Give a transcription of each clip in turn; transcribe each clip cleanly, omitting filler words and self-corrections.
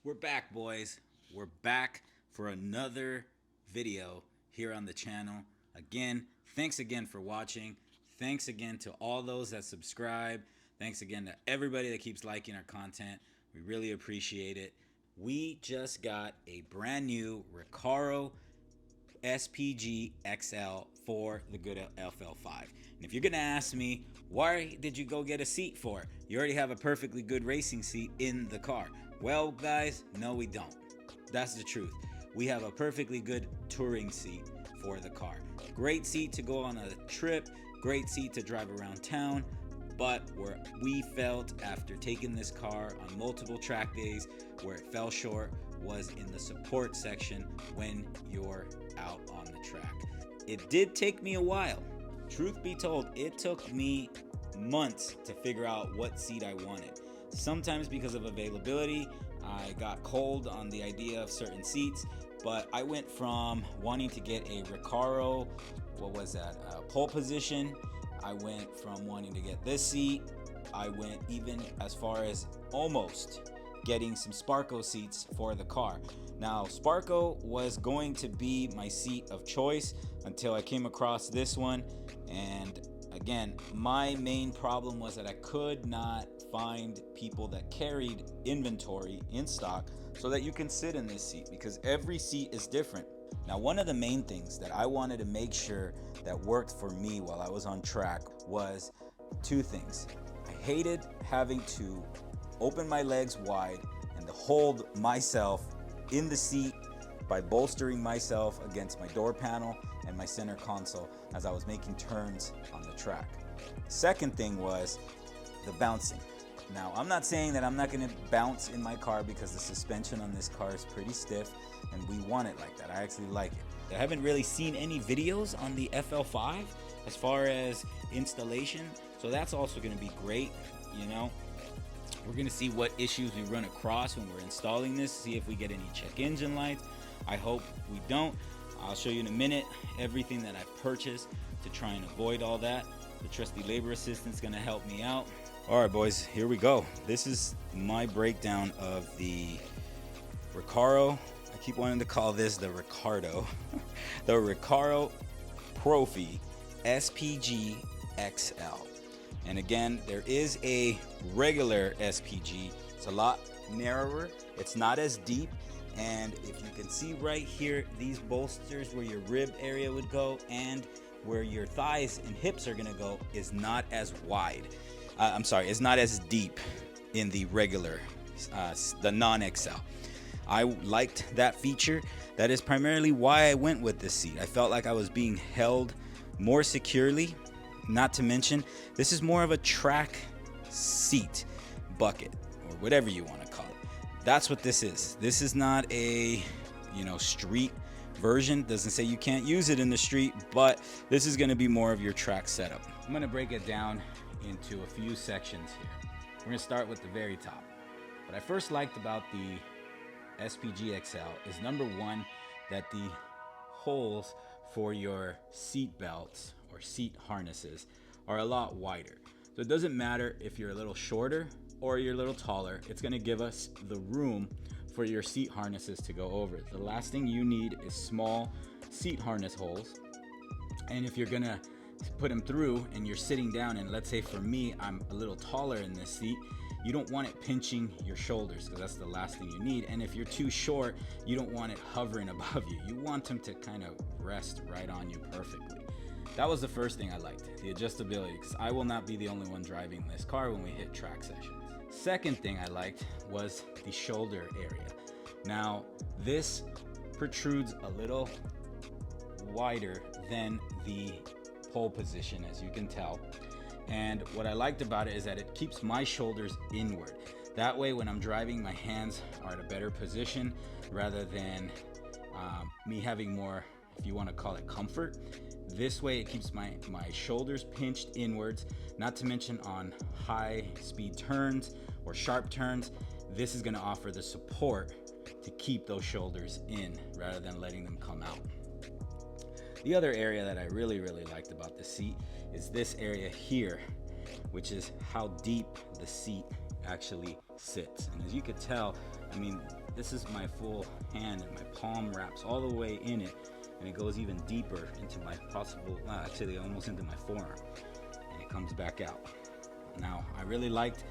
We're back, boys. We're back for another video here on the channel. Again, thanks again for watching. Thanks again to all those that subscribe. Thanks again to everybody that keeps liking our content. We really appreciate it. We just got a brand new Recaro SPG XL for the good FL5. And if you're gonna ask me, why did you go get a seat for? You already have a perfectly good racing seat in the car. Well, guys, no we don't. That's the truth. We have a perfectly good touring seat for the car. Great seat to go on a trip, great seat to drive around town, but where we felt after taking this car on multiple track days, where it fell short was in the support section when you're out on the track. It did take me a while. Truth be told, it took me months to figure out what seat I wanted. Sometimes because of availability, I got cold on the idea of certain seats, but I went from wanting to get a Recaro, pole position. I went from wanting to get this seat. I went even as far as almost getting some Sparco seats for the car. Now, Sparco was going to be my seat of choice until I came across this one. And again, my main problem was that I could not find people that carried inventory in stock so that you can sit in this seat, because every seat is different. Now, one of the main things that I wanted to make sure that worked for me while I was on track was two things. I hated having to open my legs wide and to hold myself in the seat by bolstering myself against my door panel and my center console as I was making turns on the track. Second thing was the bouncing. Now, I'm not saying that I'm not going to bounce in my car, because the suspension on this car is pretty stiff and we want it like that. I actually like it. I haven't really seen any videos on the FL5 as far as installation, so that's also going to be great. You know, we're going to see what issues we run across when we're installing this, see if we get any check engine lights. I hope we don't. I'll show you in a minute everything that I've purchased to try and avoid all that. The trusty labor assistant's going to help me out. All right, boys, here we go. This is my breakdown of the Recaro. I keep wanting to call this the Ricardo. The Recaro Profi SPG XL. And again, there is a regular SPG. It's a lot narrower. It's not as deep. And if you can see right here, these bolsters where your rib area would go and where your thighs and hips are gonna go is not as wide. It's not as deep in the regular, the non-XL. I liked that feature. That is primarily why I went with this seat. I felt like I was being held more securely. Not to mention, this is more of a track seat bucket, or whatever you want to call it. That's what this is. This is not a, street version. Doesn't say you can't use it in the street, but this is going to be more of your track setup. I'm going to break it down into a few sections here. We're going to start with the very top. What I first liked about the SPG XL is, number one, that the holes for your seat belts or seat harnesses are a lot wider. So it doesn't matter if you're a little shorter or you're a little taller, it's going to give us the room for your seat harnesses to go over. The last thing you need is small seat harness holes. And if you're going to put them through and you're sitting down, and let's say for me, I'm a little taller in this seat, you don't want it pinching your shoulders, because that's the last thing you need. And if you're too short, you don't want it hovering above you. You want them to kind of rest right on you perfectly. That was the first thing I liked, the adjustability, because I will not be the only one driving this car when we hit track sessions. Second thing I liked was the shoulder area. Now, this protrudes a little wider than the pole position, as you can tell. And what I liked about it is that it keeps my shoulders inward. That way, when I'm driving, my hands are at a better position, rather than me having more, if you want to call it, comfort. This way it keeps my shoulders pinched inwards. Not to mention on high speed turns or sharp turns, this is going to offer the support to keep those shoulders in rather than letting them come out. The other area that I really liked about the seat is this area here, which is how deep the seat actually sits. And as you could tell, I mean, this is my full hand, and my palm wraps all the way in it, and it goes even deeper into my actually almost into my forearm, and it comes back out. Now, I really liked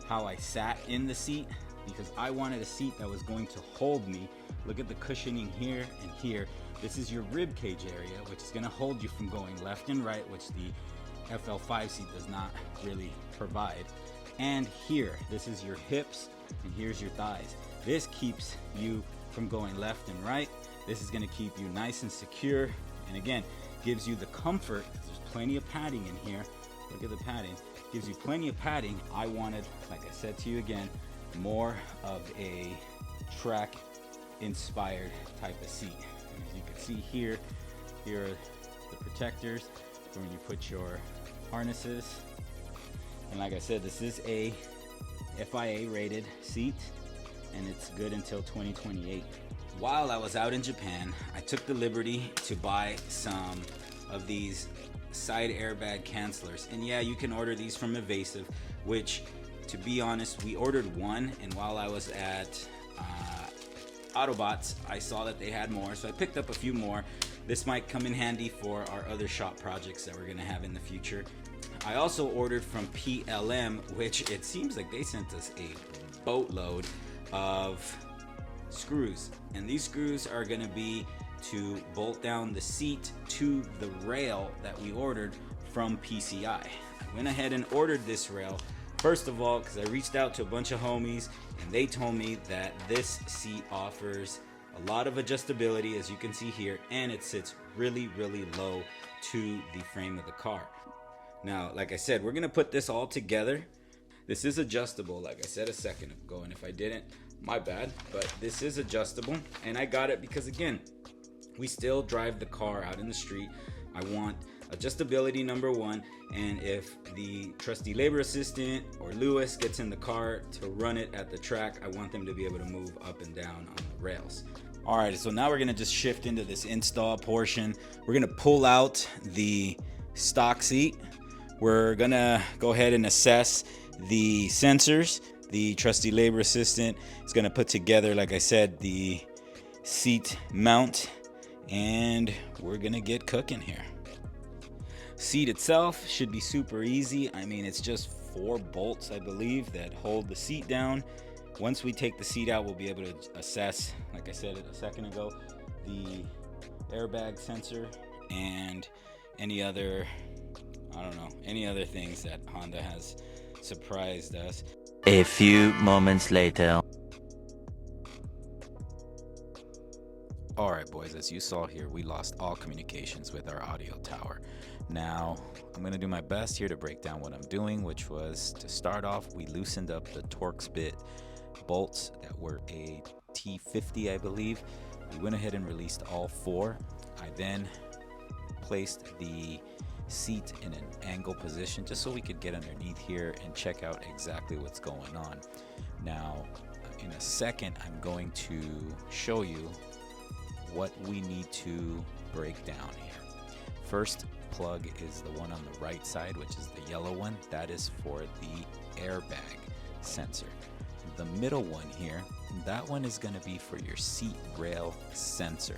how I sat in the seat because I wanted a seat that was going to hold me. Look at the cushioning here and here. This is your rib cage area, which is gonna hold you from going left and right, which the FL5 seat does not really provide. And here, this is your hips, and here's your thighs. This keeps you from going left and right. This is gonna keep you nice and secure, and again, gives you the comfort. There's plenty of padding in here. Look at the padding. Gives you plenty of padding. I wanted, like I said to you again, more of a track inspired type of seat. And as you can see here are the protectors for when you put your harnesses. And like I said, this is a FIA rated seat, and it's good until 2028. While I was out in Japan, I took the liberty to buy some of these side airbag cancelers, and yeah, you can order these from Evasive, which, to be honest, we ordered one, and while I was at Autobots, I saw that they had more, so I picked up a few more. This might come in handy for our other shop projects that we're gonna have in the future. I also ordered from PLM, which it seems like they sent us a boatload of screws, and these screws are gonna be to bolt down the seat to the rail that we ordered from PCI. I went ahead and ordered this rail, first of all, because I reached out to a bunch of homies, and they told me that this seat offers a lot of adjustability, as you can see here, and it sits really, really low to the frame of the car. Now, like I said, we're gonna put this all together. This is adjustable, like I said a second ago, and if I didn't, my bad, but this is adjustable, and I got it because, again, we still drive the car out in the street. I want adjustability, number one, and if the trusty labor assistant or Lewis gets in the car to run it at the track, I want them to be able to move up and down on the rails. All right, so now we're gonna just shift into this install portion. We're gonna pull out the stock seat. We're gonna go ahead and assess the sensors. The trusty labor assistant is gonna put together, like I said, the seat mount, and we're gonna get cooking here. Seat itself should be super easy. I mean, it's just 4 bolts, I believe, that hold the seat down. Once we take the seat out, we'll be able to assess, like I said a second ago, the airbag sensor and any other, I don't know, any other things that Honda has surprised us. A few moments later. All right, boys, as you saw here, we lost all communications with our audio tower. Now, I'm gonna do my best here to break down what I'm doing, which was, to start off, we loosened up the Torx bit bolts that were a T50, I believe. We went ahead and released all 4. I then placed the seat in an angle position just so we could get underneath here and check out exactly what's going on. Now, in a second, I'm going to show you what we need to break down here. First plug is the one on the right side, which is the yellow one. That is for the airbag sensor. The middle one here, that one is going to be for your seat rail sensor.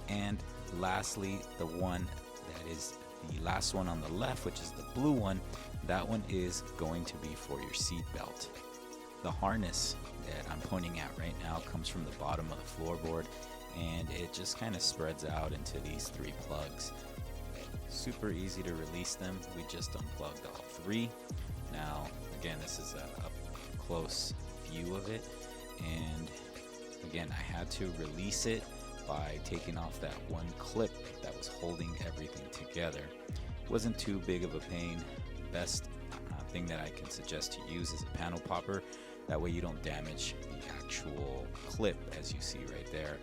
And lastly, the one that is the last one on the left, which is the blue one, that one is going to be for your seat belt. The harness that I'm pointing at right now comes from the bottom of the floorboard, and it just kind of spreads out into these 3 plugs. Super easy to release them. We just unplugged all 3. Now, again, this is a close view of it, and again, I had to release it by taking off that one clip that was holding everything together. It wasn't too big of a pain. Best thing that I can suggest to use is a panel popper. That way you don't damage the actual clip, as you see right there.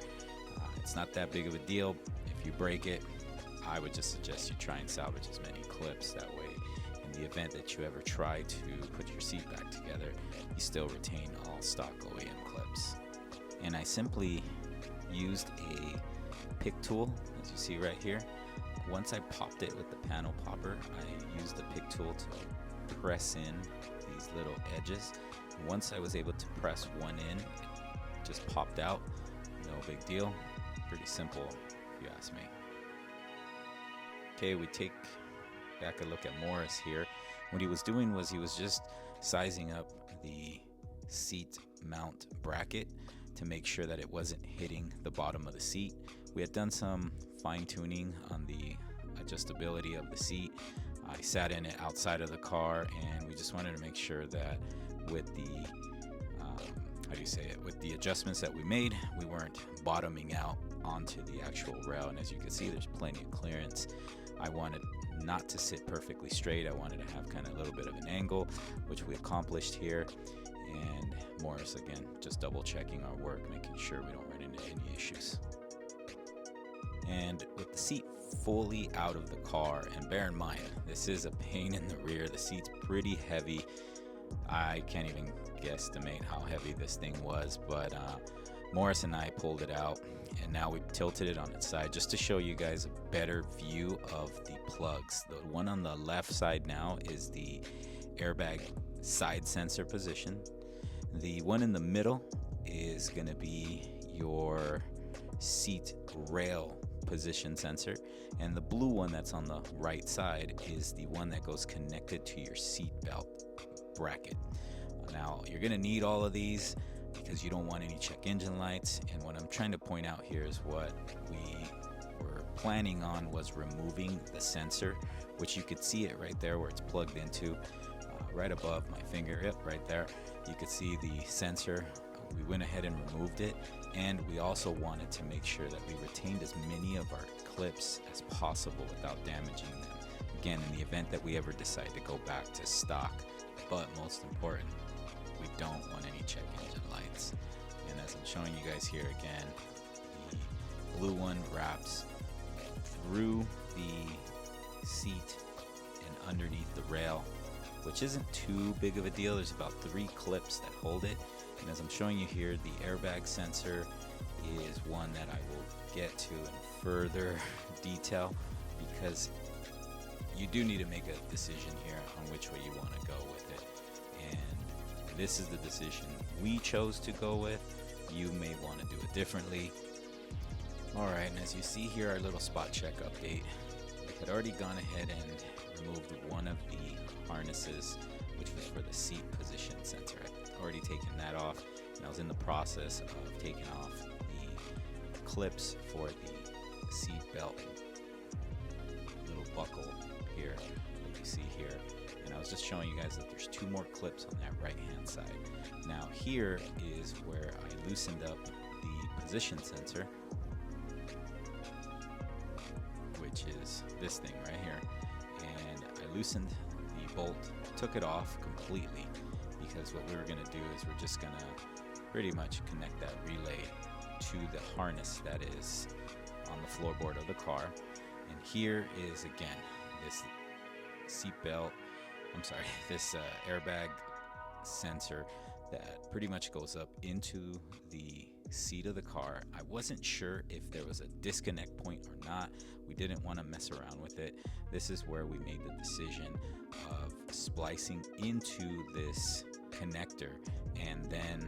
It's not that big of a deal. If you break it, I would just suggest you try and salvage as many clips. That way, in the event that you ever try to put your seat back together, you still retain all stock OEM clips. And I simply used a pick tool, as you see right here. Once I popped it with the panel popper, I used the pick tool to press in these little edges. Once I was able to press one in, it popped out. No big deal. Pretty simple, if you ask me. Okay, we take back a look at Morris here. What he was doing was he was just sizing up the seat mount bracket to make sure that it wasn't hitting the bottom of the seat. We had done some fine tuning on the adjustability of the seat. I sat in it outside of the car, and we just wanted to make sure that with the with the adjustments that we made, we weren't bottoming out onto the actual rail. And as you can see, there's plenty of clearance. I wanted not to sit perfectly straight. I wanted to have kind of a little bit of an angle, which we accomplished here. And Morris, again, just double checking our work, making sure we don't run into any issues. And with the seat fully out of the car, and bear in mind, this is a pain in the rear. The seat's pretty heavy. I can't even guesstimate how heavy this thing was, but Morris and I pulled it out, and now we've tilted it on its side just to show you guys a better view of the plugs. The one on the left side now is the airbag side sensor position. The one in the middle is going to be your seat rail position sensor, and the blue one that's on the right side is the one that goes connected to your seat belt bracket. Now you're going to need all of these because you don't want any check engine lights, and what I'm trying to point out here is what we were planning on was removing the sensor, which you could see it right there where it's plugged into, right above my finger. Yep, right there. You could see the sensor. We went ahead and removed it, and we also wanted to make sure that we retained as many of our clips as possible without damaging them. Again, in the event that we ever decide to go back to stock. But most important, we don't want any check engine lights. And as I'm showing you guys here again, the blue one wraps through the seat and underneath the rail, which isn't too big of a deal. There's about 3 clips that hold it. And as I'm showing you here, the airbag sensor is one that I will get to in further detail, because you do need to make a decision here on which way you want to go with it. And this is the decision we chose to go with. You may want to do it differently. Alright, and as you see here, our little spot check update. We had already gone ahead and removed one of the harnesses, which was for the seat position sensor. I'd already taken that off, and I was in the process of taking off the clips for the seat belt little buckle here that you see here, and I was just showing you guys that there's 2 more clips on that right hand side. Now here is where I loosened up the position sensor, which is this thing right here, and I loosened the bolt, took it off completely, because what we were going to do is we're just going to pretty much connect that relay to the harness that is on the floorboard of the car. And here is again this this airbag sensor that pretty much goes up into the seat of the car. I wasn't sure if there was a disconnect point or not. We didn't want to mess around with it. This is where we made the decision of splicing into this connector, and then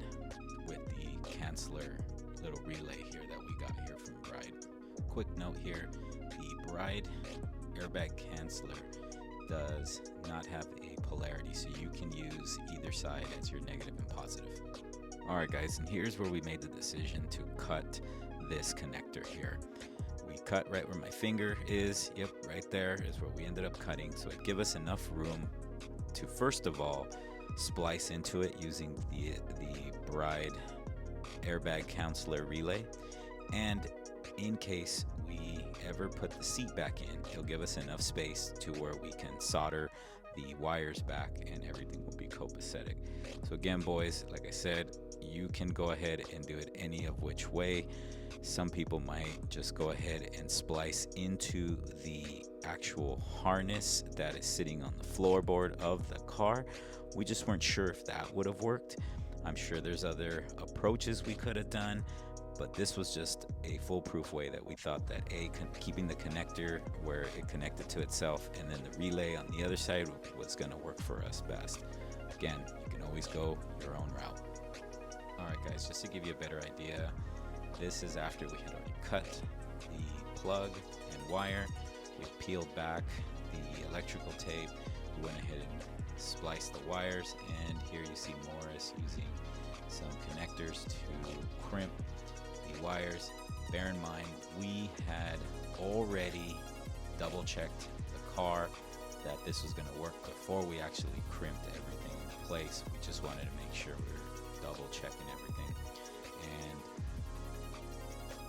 with the canceller little relay here that we got here from Bride. Quick note here, the Bride airbag canceller does not have a polarity, so you can use either side as your negative and positive. Alright guys, and here's where we made the decision to cut this connector here. We cut right where my finger is. Yep, right there is where we ended up cutting, so it gave us enough room to first of all splice into it using the Bride airbag counselor relay, and in case we ever put the seat back in, it'll give us enough space to where we can solder the wires back and everything will be copacetic. So again boys, like I said, you can go ahead and do it any of which way. Some people might just go ahead and splice into the actual harness that is sitting on the floorboard of the car. We just weren't sure if that would have worked. I'm sure there's other approaches we could have done, but this was just a foolproof way that we thought that keeping the connector where it connected to itself and then the relay on the other side was going to work for us best. Again, you can always go your own route. Alright guys, just to give you a better idea, this is after we had already cut the plug and wire. We peeled back the electrical tape. We went ahead and spliced the wires, and here you see Morris using some connectors to crimp the wires. Bear in mind, we had already double checked the car that this was going to work before we actually crimped everything into place. We just wanted to make sure we were double checking everything. And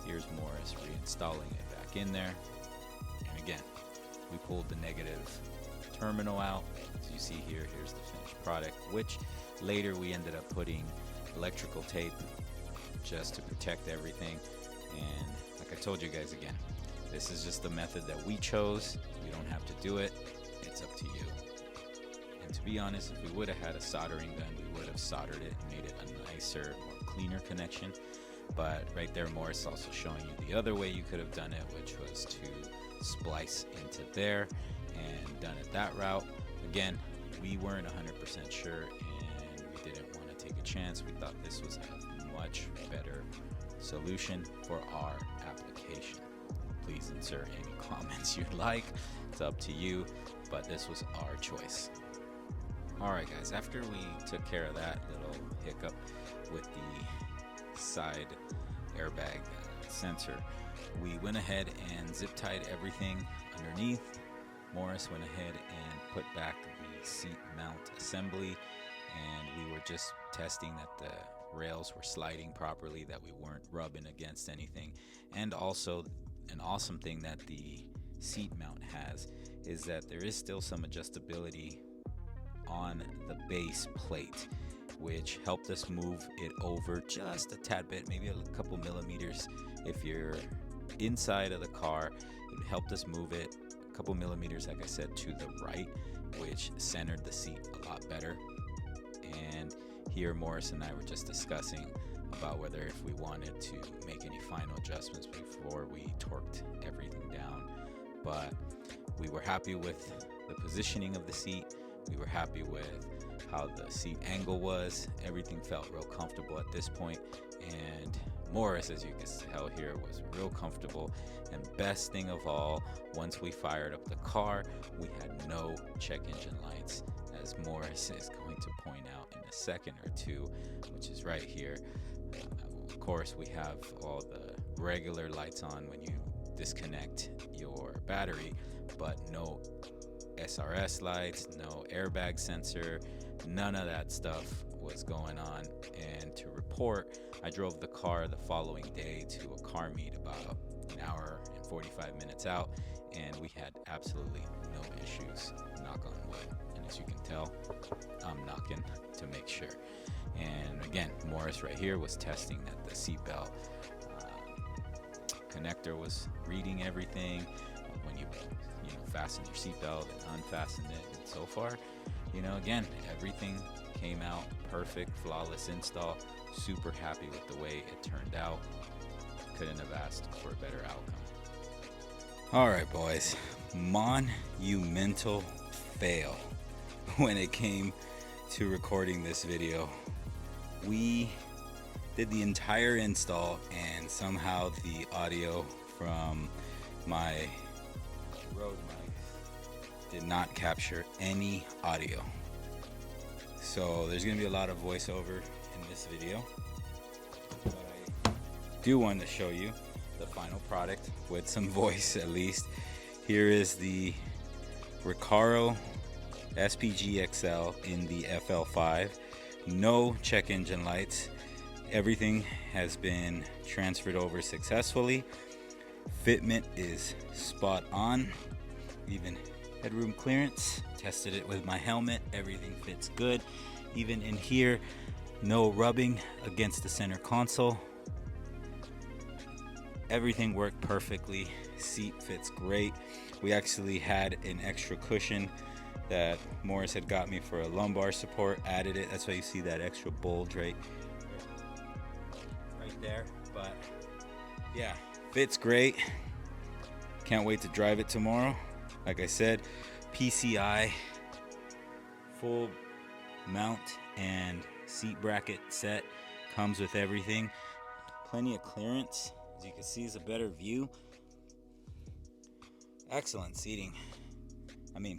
here's Morris reinstalling it back in there. And again, we pulled the negative terminal out. As you see here, here's the finished product, which later we ended up putting electrical tape just to protect everything. And like I told you guys, again, this is just the method that we chose. You don't have to do it. It's up to you. And to be honest, if we would have had a soldering gun, we would have soldered it and made it a nicer, more cleaner connection. But right there, Morris also showing you the other way you could have done it, which was to splice into there and done it that route. Again, we weren't 100% sure, and we didn't want to take a chance. We thought this was a much better solution for our application. Please insert any comments you'd like. It's up to you, but this was our choice. Alright guys, after we took care of that little hiccup with the side airbag sensor, we went ahead and zip tied everything underneath. Morris went ahead and put back the seat mount assembly, and we were just testing that the rails were sliding properly, that we weren't rubbing against anything. And also, an awesome thing that the seat mount has is that there is still some adjustability on the base plate, which helped us move it over just a tad bit, maybe a couple millimeters. If you're inside of the car, it helped us move it a couple millimeters, like I said, to the right, which centered the seat a lot better. And here Morris and I were just discussing about whether if we wanted to make any final adjustments before we torqued everything down. But we were happy with the positioning of the seat. We were happy with how the seat angle was. Everything felt real comfortable at this point. And Morris, as you can tell here, was real comfortable. And best thing of all, once we fired up the car, we had no check engine lights, as Morris is going to point out in a second or two, which is right here. Of course, we have all the regular lights on when you disconnect your battery, but no SRS lights, no airbag sensor, none of that stuff was going on. And to report, I drove the car the following day to a car meet about an hour and 45 minutes out, and we had absolutely no issues, knock on wood. And as you can tell, I'm knocking to make sure. And again, Morris right here was testing that the seatbelt connector was reading everything when you fasten your seatbelt and unfasten it. And so far, again, everything came out perfect, flawless install. Super happy with the way it turned out. Couldn't have asked for a better outcome. All right, boys, monumental fail when it came to recording this video. We did the entire install, and somehow the audio from my Rode mic did not capture any audio. So there's going to be a lot of voiceover in this video, but I do want to show you the final product with some voice at least. Here is the Recaro SPG XL in the FL5. No check engine lights. Everything has been transferred over successfully. Fitment is spot on. Even headroom clearance. Tested it with my helmet. Everything fits good. Even in here, no rubbing against the center console. Everything worked perfectly. Seat fits great. We actually had an extra cushion that Morris had got me for a lumbar support. Added it. That's why you see that extra bulge right there. But yeah, fits great. Can't wait to drive it tomorrow. Like I said, PCI full mount and seat bracket set Comes with everything. Plenty of clearance. As you can see, it's a better view. Excellent seating.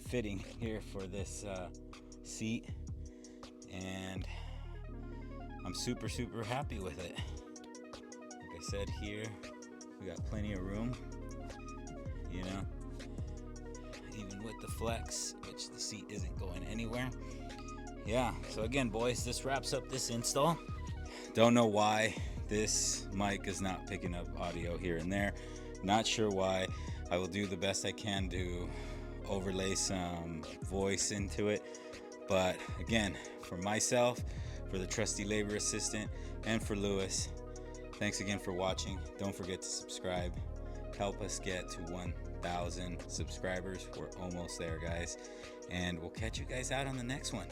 Fitting here for this seat. And I'm super happy with it. Like I said, here we got plenty of room, you know, even with the flex, which the seat isn't going anywhere. Yeah, so again, boys, this wraps up this install. Don't know why this mic is not picking up audio here and there. Not sure why. I will do the best I can to overlay some voice into it. But again, for myself, for the trusty labor assistant, and for Lewis, thanks again for watching. Don't forget to subscribe. Help us get to 1,000 subscribers. We're almost there, guys. And we'll catch you guys out on the next one.